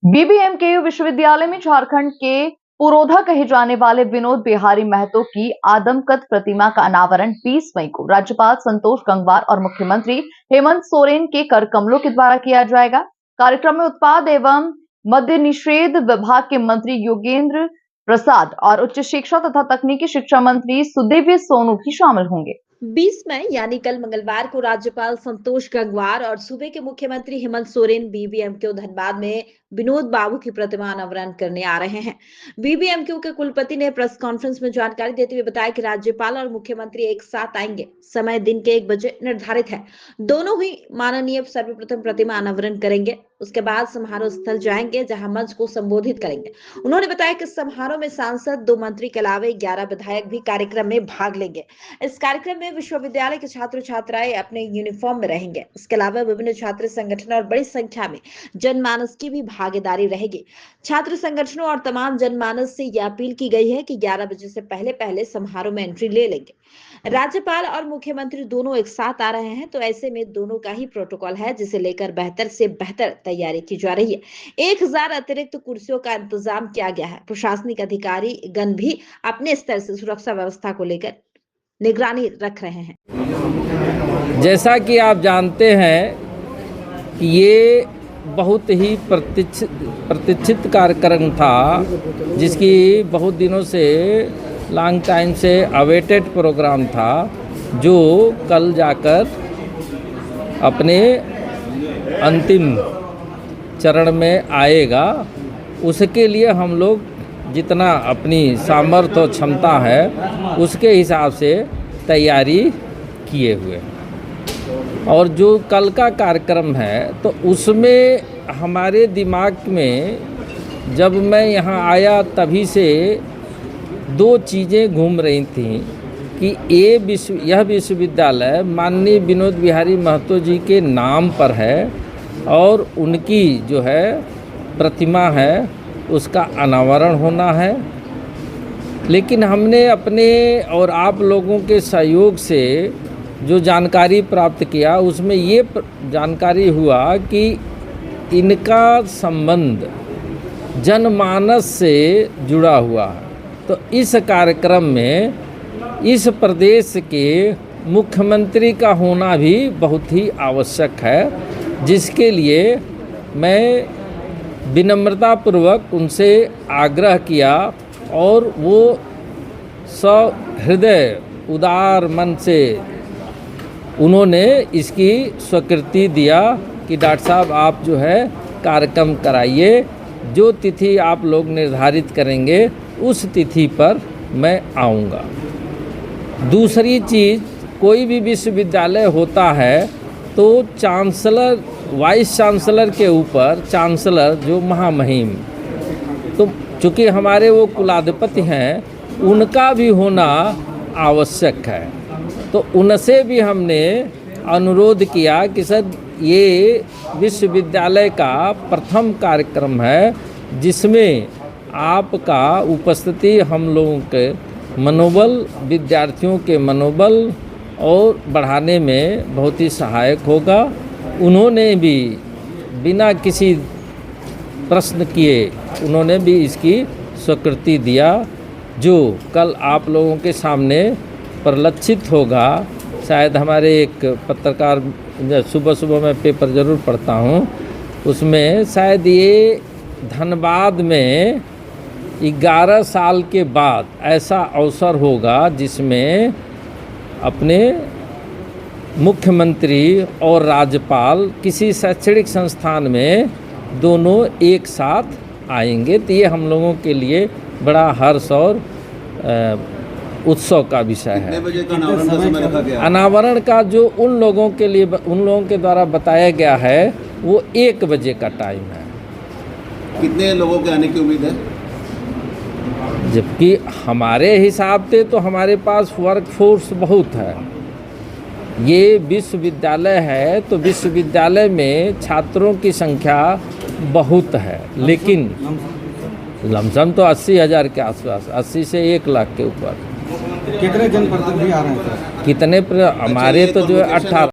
BBMKU विश्वविद्यालय में झारखंड के पुरोधा कहे जाने वाले विनोद बिहारी महतो की आदमकद प्रतिमा का अनावरण 20 मई को राज्यपाल संतोष गंगवार और मुख्यमंत्री हेमंत सोरेन के कर कमलों के द्वारा किया जाएगा। कार्यक्रम में उत्पाद एवं मद्य निषेध विभाग के मंत्री योगेंद्र प्रसाद और उच्च शिक्षा तथा तकनीकी शिक्षा मंत्री सुदेवी सोनू भी शामिल होंगे। 20 मई यानी कल मंगलवार को राज्यपाल संतोष गंगवार और सूबे के मुख्यमंत्री हेमंत सोरेन बीबीएमकेयू धनबाद में विनोद बाबू की प्रतिमा अनावरण करने आ रहे हैं। बीबीएमकेयू के कुलपति ने प्रेस कॉन्फ्रेंस में जानकारी देते हुए बताया कि राज्यपाल और मुख्यमंत्री एक साथ आएंगे। समय दिन के 1 बजे निर्धारित है। दोनों ही माननीय सर्वप्रथम प्रतिमा अनावरण करेंगे, उसके बाद समारोह स्थल जाएंगे जहां मंच को संबोधित करेंगे। उन्होंने बताया कि समारोह में सांसद, 2 मंत्री के अलावा 11 विधायक भी कार्यक्रम में भाग लेंगे। इस कार्यक्रम में विश्वविद्यालय के छात्र छात्राएं अपने यूनिफॉर्म में रहेंगे। इसके अलावा विभिन्न छात्र संगठनों और बड़ी संख्या में जनमानस की भी भागीदारी रहेगी। छात्र संगठनों और तमाम जनमानस से यह अपील की गई है कि 11 बजे से पहले समारोह में एंट्री ले लेंगे। राज्यपाल और मुख्यमंत्री दोनों एक साथ आ रहे हैं, तो ऐसे में दोनों का ही प्रोटोकॉल है, जिसे लेकर बेहतर से बेहतर तैयारी की जा रही है। 1000 अतिरिक्त कुर्सियों का इंतजाम किया गया है। प्रशासनिक अधिकारी गण भी अपने स्तर से सुरक्षा व्यवस्था को लेकर निगरानी रख रहे हैं। जैसा कि आप जानते हैं कि ये बहुत ही प्रतीक्षित कार्यक्रम था, जिसकी बहुत दिनों से लॉन्ग टाइम से अवेटेड प्रोग्राम था, जो कल जाकर अपने अंतिम चरण में आएगा। उसके लिए हम लोग जितना अपनी सामर्थ्य और क्षमता है उसके हिसाब से तैयारी किए हुए हैं। और जो कल का कार्यक्रम है तो उसमें हमारे दिमाग में जब मैं यहाँ आया तभी से 2 चीज़ें घूम रही थी कि यह विश्वविद्यालय माननीय विनोद बिहारी महतो जी के नाम पर है और उनकी जो है प्रतिमा है उसका अनावरण होना है। लेकिन हमने अपने और आप लोगों के सहयोग से जो जानकारी प्राप्त किया उसमें ये जानकारी हुआ कि इनका संबंध जनमानस से जुड़ा हुआ है। तो इस कार्यक्रम में इस प्रदेश के मुख्यमंत्री का होना भी बहुत ही आवश्यक है, जिसके लिए मैं विनम्रतापूर्वक उनसे आग्रह किया और वो सहृदय उदार मन से उन्होंने इसकी स्वीकृति दिया कि डॉक्टर साहब आप जो है कार्यक्रम कराइए, जो तिथि आप लोग निर्धारित करेंगे उस तिथि पर मैं आऊँगा। दूसरी चीज़, कोई भी विश्वविद्यालय होता है तो चांसलर, वाइस चांसलर के ऊपर चांसलर जो महामहिम, तो चूँकि हमारे वो कुलाधिपति हैं, उनका भी होना आवश्यक है। तो उनसे भी हमने अनुरोध किया कि सर ये विश्वविद्यालय का प्रथम कार्यक्रम है जिसमें आपका उपस्थिति हम लोगों के मनोबल, विद्यार्थियों के मनोबल और बढ़ाने में बहुत ही सहायक होगा। उन्होंने भी बिना किसी प्रश्न किए उन्होंने भी इसकी स्वीकृति दिया, जो कल आप लोगों के सामने प्रलक्षित होगा। शायद हमारे एक पत्रकार, सुबह मैं पेपर ज़रूर पढ़ता हूँ, उसमें शायद ये धनबाद में 11 साल के बाद ऐसा अवसर होगा जिसमें अपने मुख्यमंत्री और राज्यपाल किसी शैक्षणिक संस्थान में दोनों एक साथ आएंगे। तो ये हम लोगों के लिए बड़ा हर्ष और उत्सव का विषय है। अनावरण का जो उन लोगों के द्वारा बताया गया है वो 1 बजे का टाइम है। कितने लोगों के आने की उम्मीद है? जबकि हमारे हिसाब से तो हमारे पास वर्क फोर्स बहुत है। ये विश्वविद्यालय है तो विश्वविद्यालय में छात्रों की संख्या बहुत है, लेकिन लमसम तो 80,000 के आसपास, 80 से 1 लाख के ऊपर। कितने जनप्रतिनिधि आ रहे हैं? कितने हमारे तो जो 18